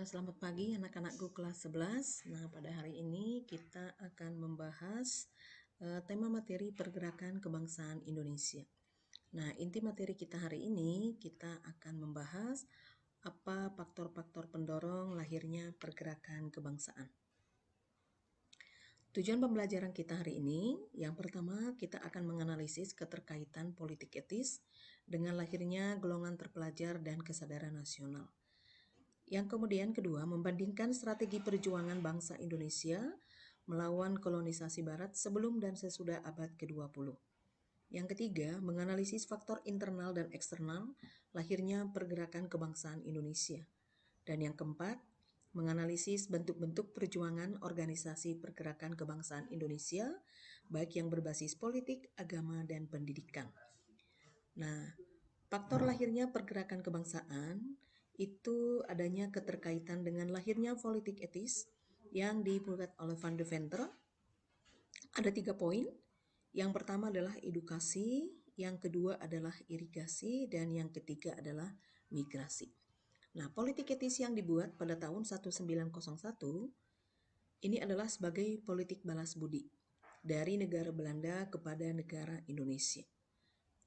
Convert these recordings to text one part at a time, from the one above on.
Selamat pagi anak-anakku kelas 11. Nah, pada hari ini kita akan membahas tema materi pergerakan kebangsaan Indonesia. Nah, inti materi kita hari ini kita akan membahas apa faktor-faktor pendorong lahirnya pergerakan kebangsaan. Tujuan pembelajaran kita hari ini, yang pertama kita akan menganalisis keterkaitan politik etis dengan lahirnya golongan terpelajar dan kesadaran nasional. Yang kemudian kedua, membandingkan strategi perjuangan bangsa Indonesia melawan kolonisasi barat sebelum dan sesudah abad ke-20. Yang ketiga, menganalisis faktor internal dan eksternal lahirnya pergerakan kebangsaan Indonesia. Dan yang keempat, menganalisis bentuk-bentuk perjuangan organisasi pergerakan kebangsaan Indonesia, baik yang berbasis politik, agama, dan pendidikan. Nah, faktor lahirnya pergerakan kebangsaan itu adanya keterkaitan dengan lahirnya politik etis yang dibuat oleh Van Deventer. Ada 3 poin. Yang pertama adalah edukasi, yang kedua adalah irigasi, dan yang ketiga adalah migrasi. Nah, politik etis yang dibuat pada tahun 1901 ini adalah sebagai politik balas budi dari negara Belanda kepada negara Indonesia.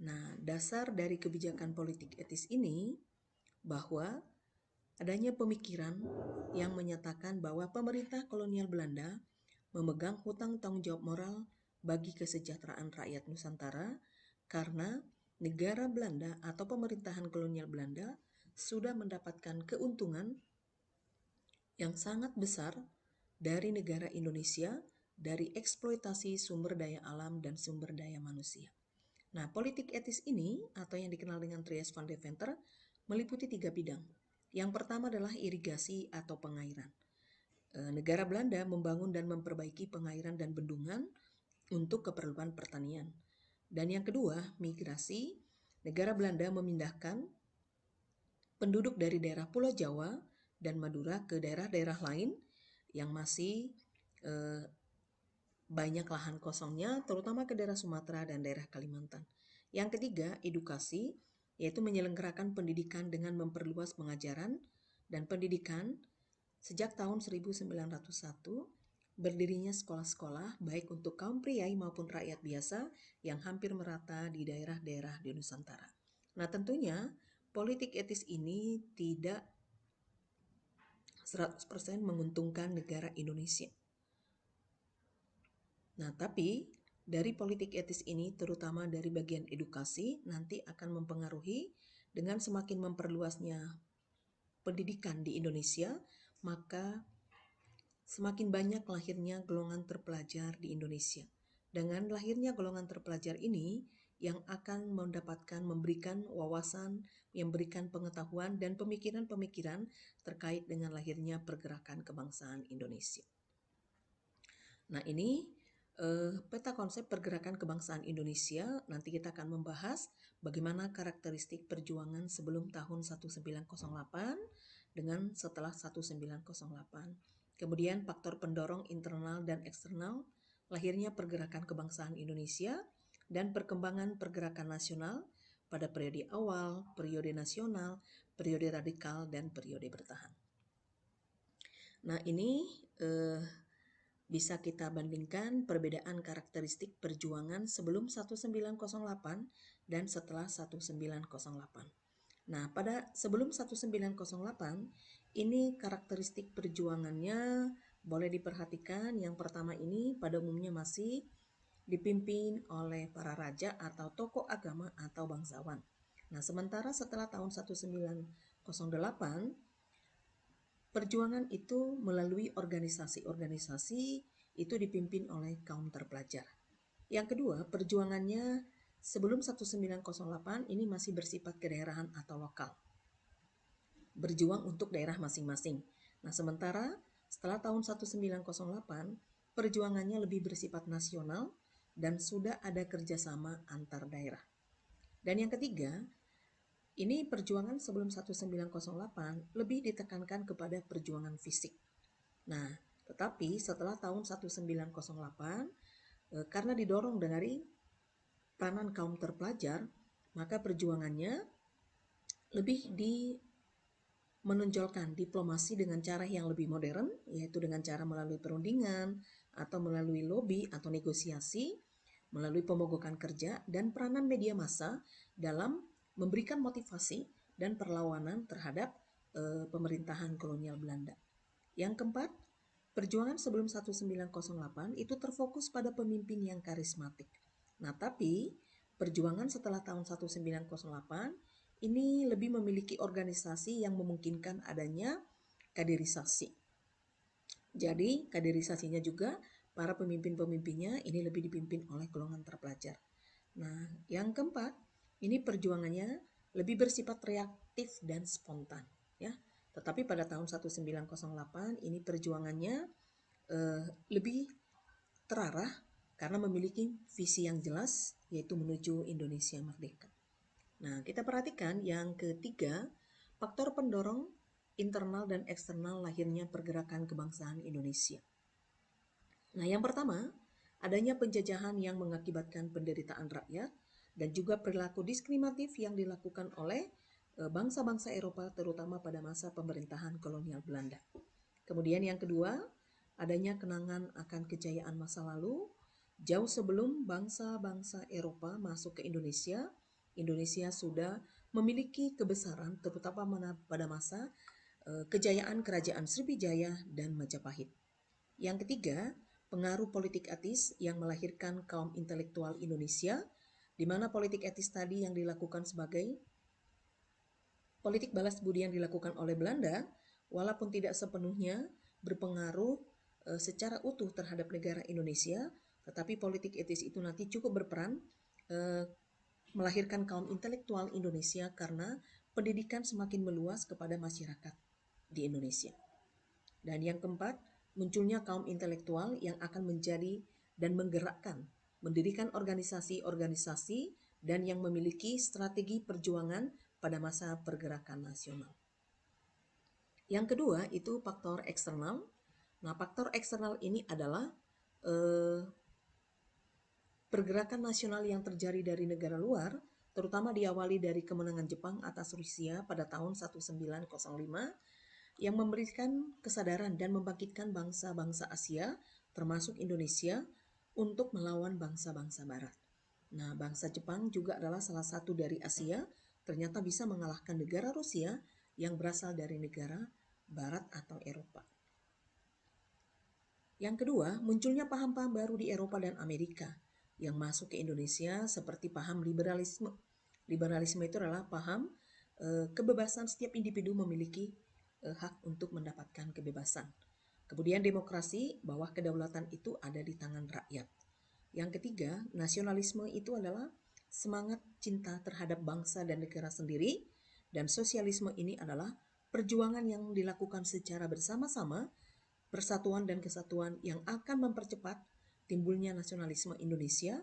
Nah, dasar dari kebijakan politik etis ini bahwa adanya pemikiran yang menyatakan bahwa pemerintah kolonial Belanda memegang hutang tanggung jawab moral bagi kesejahteraan rakyat Nusantara karena negara Belanda atau pemerintahan kolonial Belanda sudah mendapatkan keuntungan yang sangat besar dari negara Indonesia dari eksploitasi sumber daya alam dan sumber daya manusia. Nah, politik etis ini atau yang dikenal dengan Trias van Deventer meliputi 3 bidang. Yang pertama adalah irigasi atau pengairan. Negara Belanda membangun dan memperbaiki pengairan dan bendungan untuk keperluan pertanian. Dan yang kedua, migrasi. Negara Belanda memindahkan penduduk dari daerah Pulau Jawa dan Madura ke daerah-daerah lain yang masih banyak lahan kosongnya, terutama ke daerah Sumatera dan daerah Kalimantan. Yang ketiga, edukasi, yaitu menyelenggarakan pendidikan dengan memperluas pengajaran dan pendidikan. Sejak tahun 1901, berdirinya sekolah-sekolah baik untuk kaum priai maupun rakyat biasa yang hampir merata di daerah-daerah di Nusantara. Nah, tentunya politik etis ini tidak 100% menguntungkan negara Indonesia. Nah, tapi dari politik etis ini, terutama dari bagian edukasi, nanti akan mempengaruhi dengan semakin memperluasnya pendidikan di Indonesia, maka semakin banyak lahirnya golongan terpelajar di Indonesia. Dengan lahirnya golongan terpelajar ini, yang akan memberikan wawasan, memberikan pengetahuan dan pemikiran-pemikiran terkait dengan lahirnya pergerakan kebangsaan Indonesia. Nah, ini peta konsep pergerakan kebangsaan Indonesia. Nanti kita akan membahas bagaimana karakteristik perjuangan sebelum tahun 1908 dengan setelah 1908. Kemudian faktor pendorong internal dan eksternal lahirnya pergerakan kebangsaan Indonesia dan perkembangan pergerakan nasional pada periode awal, periode nasional, periode radikal, dan periode bertahan. Nah, ini bisa kita bandingkan perbedaan karakteristik perjuangan sebelum 1908 dan setelah 1908. Nah, pada sebelum 1908, ini karakteristik perjuangannya boleh diperhatikan. Yang pertama ini pada umumnya masih dipimpin oleh para raja atau tokoh agama atau bangsawan. Nah, sementara setelah tahun 1908, perjuangan itu melalui organisasi-organisasi itu dipimpin oleh kaum terpelajar. Yang kedua, perjuangannya sebelum 1908 ini masih bersifat kedaerahan atau lokal. Berjuang untuk daerah masing-masing. Nah, sementara setelah tahun 1908, perjuangannya lebih bersifat nasional dan sudah ada kerjasama antar daerah. Dan yang ketiga, ini perjuangan sebelum 1908 lebih ditekankan kepada perjuangan fisik. Nah, tetapi setelah tahun 1908, karena didorong dari peranan kaum terpelajar, maka perjuangannya lebih menonjolkan diplomasi dengan cara yang lebih modern, yaitu dengan cara melalui perundingan atau melalui lobby atau negosiasi, melalui pemogokan kerja dan peranan media massa dalam memberikan motivasi dan perlawanan terhadap pemerintahan kolonial Belanda. Yang keempat, perjuangan sebelum 1908 itu terfokus pada pemimpin yang karismatik. Nah, tapi perjuangan setelah tahun 1908 ini lebih memiliki organisasi yang memungkinkan adanya kaderisasi. Jadi, kaderisasinya juga para pemimpin-pemimpinnya ini lebih dipimpin oleh golongan terpelajar. Nah, yang keempat, ini perjuangannya lebih bersifat reaktif dan spontan, ya. Tetapi pada tahun 1908 ini perjuangannya lebih terarah karena memiliki visi yang jelas, yaitu menuju Indonesia merdeka. Nah, kita perhatikan yang ketiga, faktor pendorong internal dan eksternal lahirnya pergerakan kebangsaan Indonesia. Nah, yang pertama, adanya penjajahan yang mengakibatkan penderitaan rakyat dan juga perilaku diskriminatif yang dilakukan oleh bangsa-bangsa Eropa terutama pada masa pemerintahan kolonial Belanda. Kemudian yang kedua, adanya kenangan akan kejayaan masa lalu jauh sebelum bangsa-bangsa Eropa masuk ke Indonesia. Indonesia sudah memiliki kebesaran terutama pada masa kejayaan kerajaan Sriwijaya dan Majapahit. Yang ketiga, pengaruh politik etis yang melahirkan kaum intelektual Indonesia, di mana politik etis tadi yang dilakukan sebagai politik balas budi yang dilakukan oleh Belanda, walaupun tidak sepenuhnya berpengaruh secara utuh terhadap negara Indonesia, tetapi politik etis itu nanti cukup berperan melahirkan kaum intelektual Indonesia karena pendidikan semakin meluas kepada masyarakat di Indonesia. Dan yang keempat, munculnya kaum intelektual yang akan menjadi dan menggerakkan, mendirikan organisasi-organisasi dan yang memiliki strategi perjuangan pada masa pergerakan nasional. Yang kedua itu faktor eksternal. Nah, faktor eksternal ini adalah pergerakan nasional yang terjadi dari negara luar, terutama diawali dari kemenangan Jepang atas Rusia pada tahun 1905, yang memberikan kesadaran dan membangkitkan bangsa-bangsa Asia, termasuk Indonesia, untuk melawan bangsa-bangsa Barat. Nah, bangsa Jepang juga adalah salah satu dari Asia, ternyata bisa mengalahkan negara Rusia yang berasal dari negara Barat atau Eropa. Yang kedua, munculnya paham-paham baru di Eropa dan Amerika yang masuk ke Indonesia seperti paham liberalisme. Liberalisme itu adalah paham kebebasan setiap individu memiliki hak untuk mendapatkan kebebasan. Kemudian demokrasi, bahwa kedaulatan itu ada di tangan rakyat. Yang ketiga, nasionalisme itu adalah semangat cinta terhadap bangsa dan negara sendiri, dan sosialisme ini adalah perjuangan yang dilakukan secara bersama-sama, persatuan dan kesatuan yang akan mempercepat timbulnya nasionalisme Indonesia,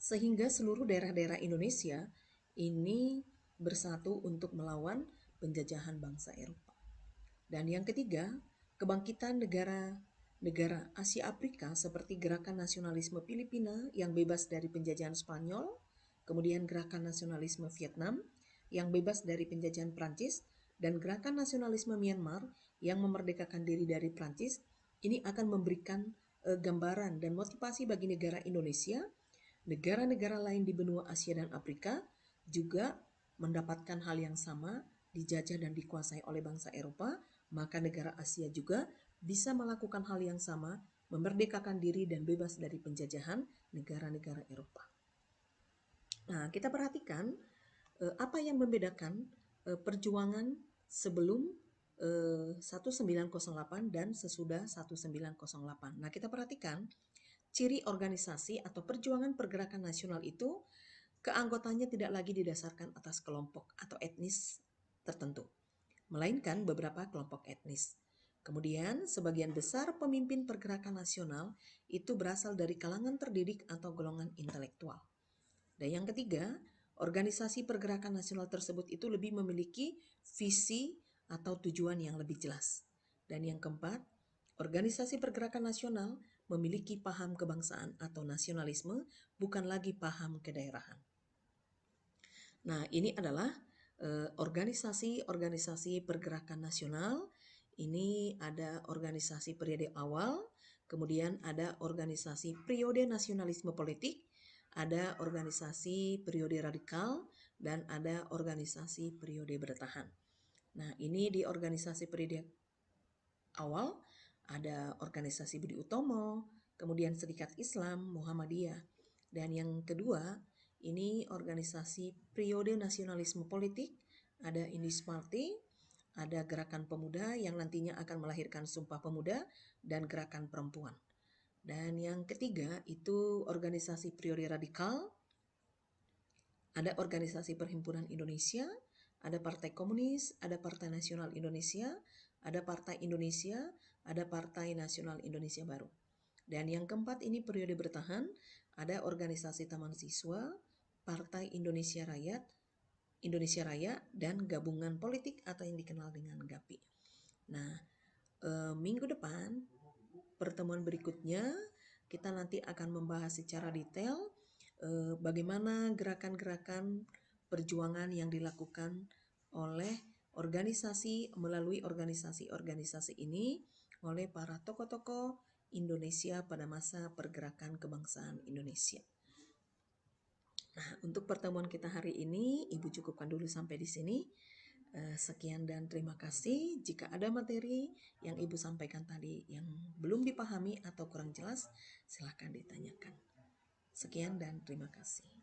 sehingga seluruh daerah-daerah Indonesia ini bersatu untuk melawan penjajahan bangsa Eropa. Dan yang ketiga, kebangkitan negara Asia Afrika seperti gerakan nasionalisme Filipina yang bebas dari penjajahan Spanyol, kemudian gerakan nasionalisme Vietnam yang bebas dari penjajahan Prancis, dan gerakan nasionalisme Myanmar yang memerdekakan diri dari Prancis, ini akan memberikan gambaran dan motivasi bagi negara Indonesia, negara-negara lain di benua Asia dan Afrika juga mendapatkan hal yang sama, dijajah dan dikuasai oleh bangsa Eropa, maka negara Asia juga bisa melakukan hal yang sama, memerdekakan diri dan bebas dari penjajahan negara-negara Eropa. Nah, kita perhatikan apa yang membedakan perjuangan sebelum 1908 dan sesudah 1908. Nah, kita perhatikan ciri organisasi atau perjuangan pergerakan nasional itu, keanggotaannya tidak lagi didasarkan atas kelompok atau etnis tertentu, melainkan beberapa kelompok etnis. Kemudian, sebagian besar pemimpin pergerakan nasional itu berasal dari kalangan terdidik atau golongan intelektual. Dan yang ketiga, organisasi pergerakan nasional tersebut itu lebih memiliki visi atau tujuan yang lebih jelas. Dan yang keempat, organisasi pergerakan nasional memiliki paham kebangsaan atau nasionalisme, bukan lagi paham kedaerahan. Nah, ini adalah organisasi-organisasi pergerakan nasional. Ini ada organisasi periode awal, kemudian ada organisasi periode nasionalisme politik, ada organisasi periode radikal, dan ada organisasi periode bertahan. Nah, ini di organisasi periode awal ada organisasi Budi Utomo, kemudian Serikat Islam, Muhammadiyah. Dan yang kedua, ini organisasi periode nasionalisme politik, ada Indis Party, ada Gerakan Pemuda yang nantinya akan melahirkan Sumpah Pemuda dan Gerakan Perempuan. Dan yang ketiga itu organisasi periode radikal, ada Organisasi Perhimpunan Indonesia, ada Partai Komunis, ada Partai Nasional Indonesia, ada Partai Indonesia, ada Partai Nasional Indonesia Baru. Dan yang keempat ini periode bertahan, ada Organisasi Taman Siswa, Partai Indonesia Raya, dan Gabungan Politik atau yang dikenal dengan GAPI. Nah, minggu depan, pertemuan berikutnya, kita nanti akan membahas secara detail bagaimana gerakan-gerakan perjuangan yang dilakukan oleh melalui organisasi-organisasi ini oleh para tokoh-tokoh Indonesia pada masa pergerakan kebangsaan Indonesia. Nah, untuk pertemuan kita hari ini, Ibu cukupkan dulu sampai di sini. Sekian dan terima kasih. Jika ada materi yang Ibu sampaikan tadi yang belum dipahami atau kurang jelas, silakan ditanyakan. Sekian dan terima kasih.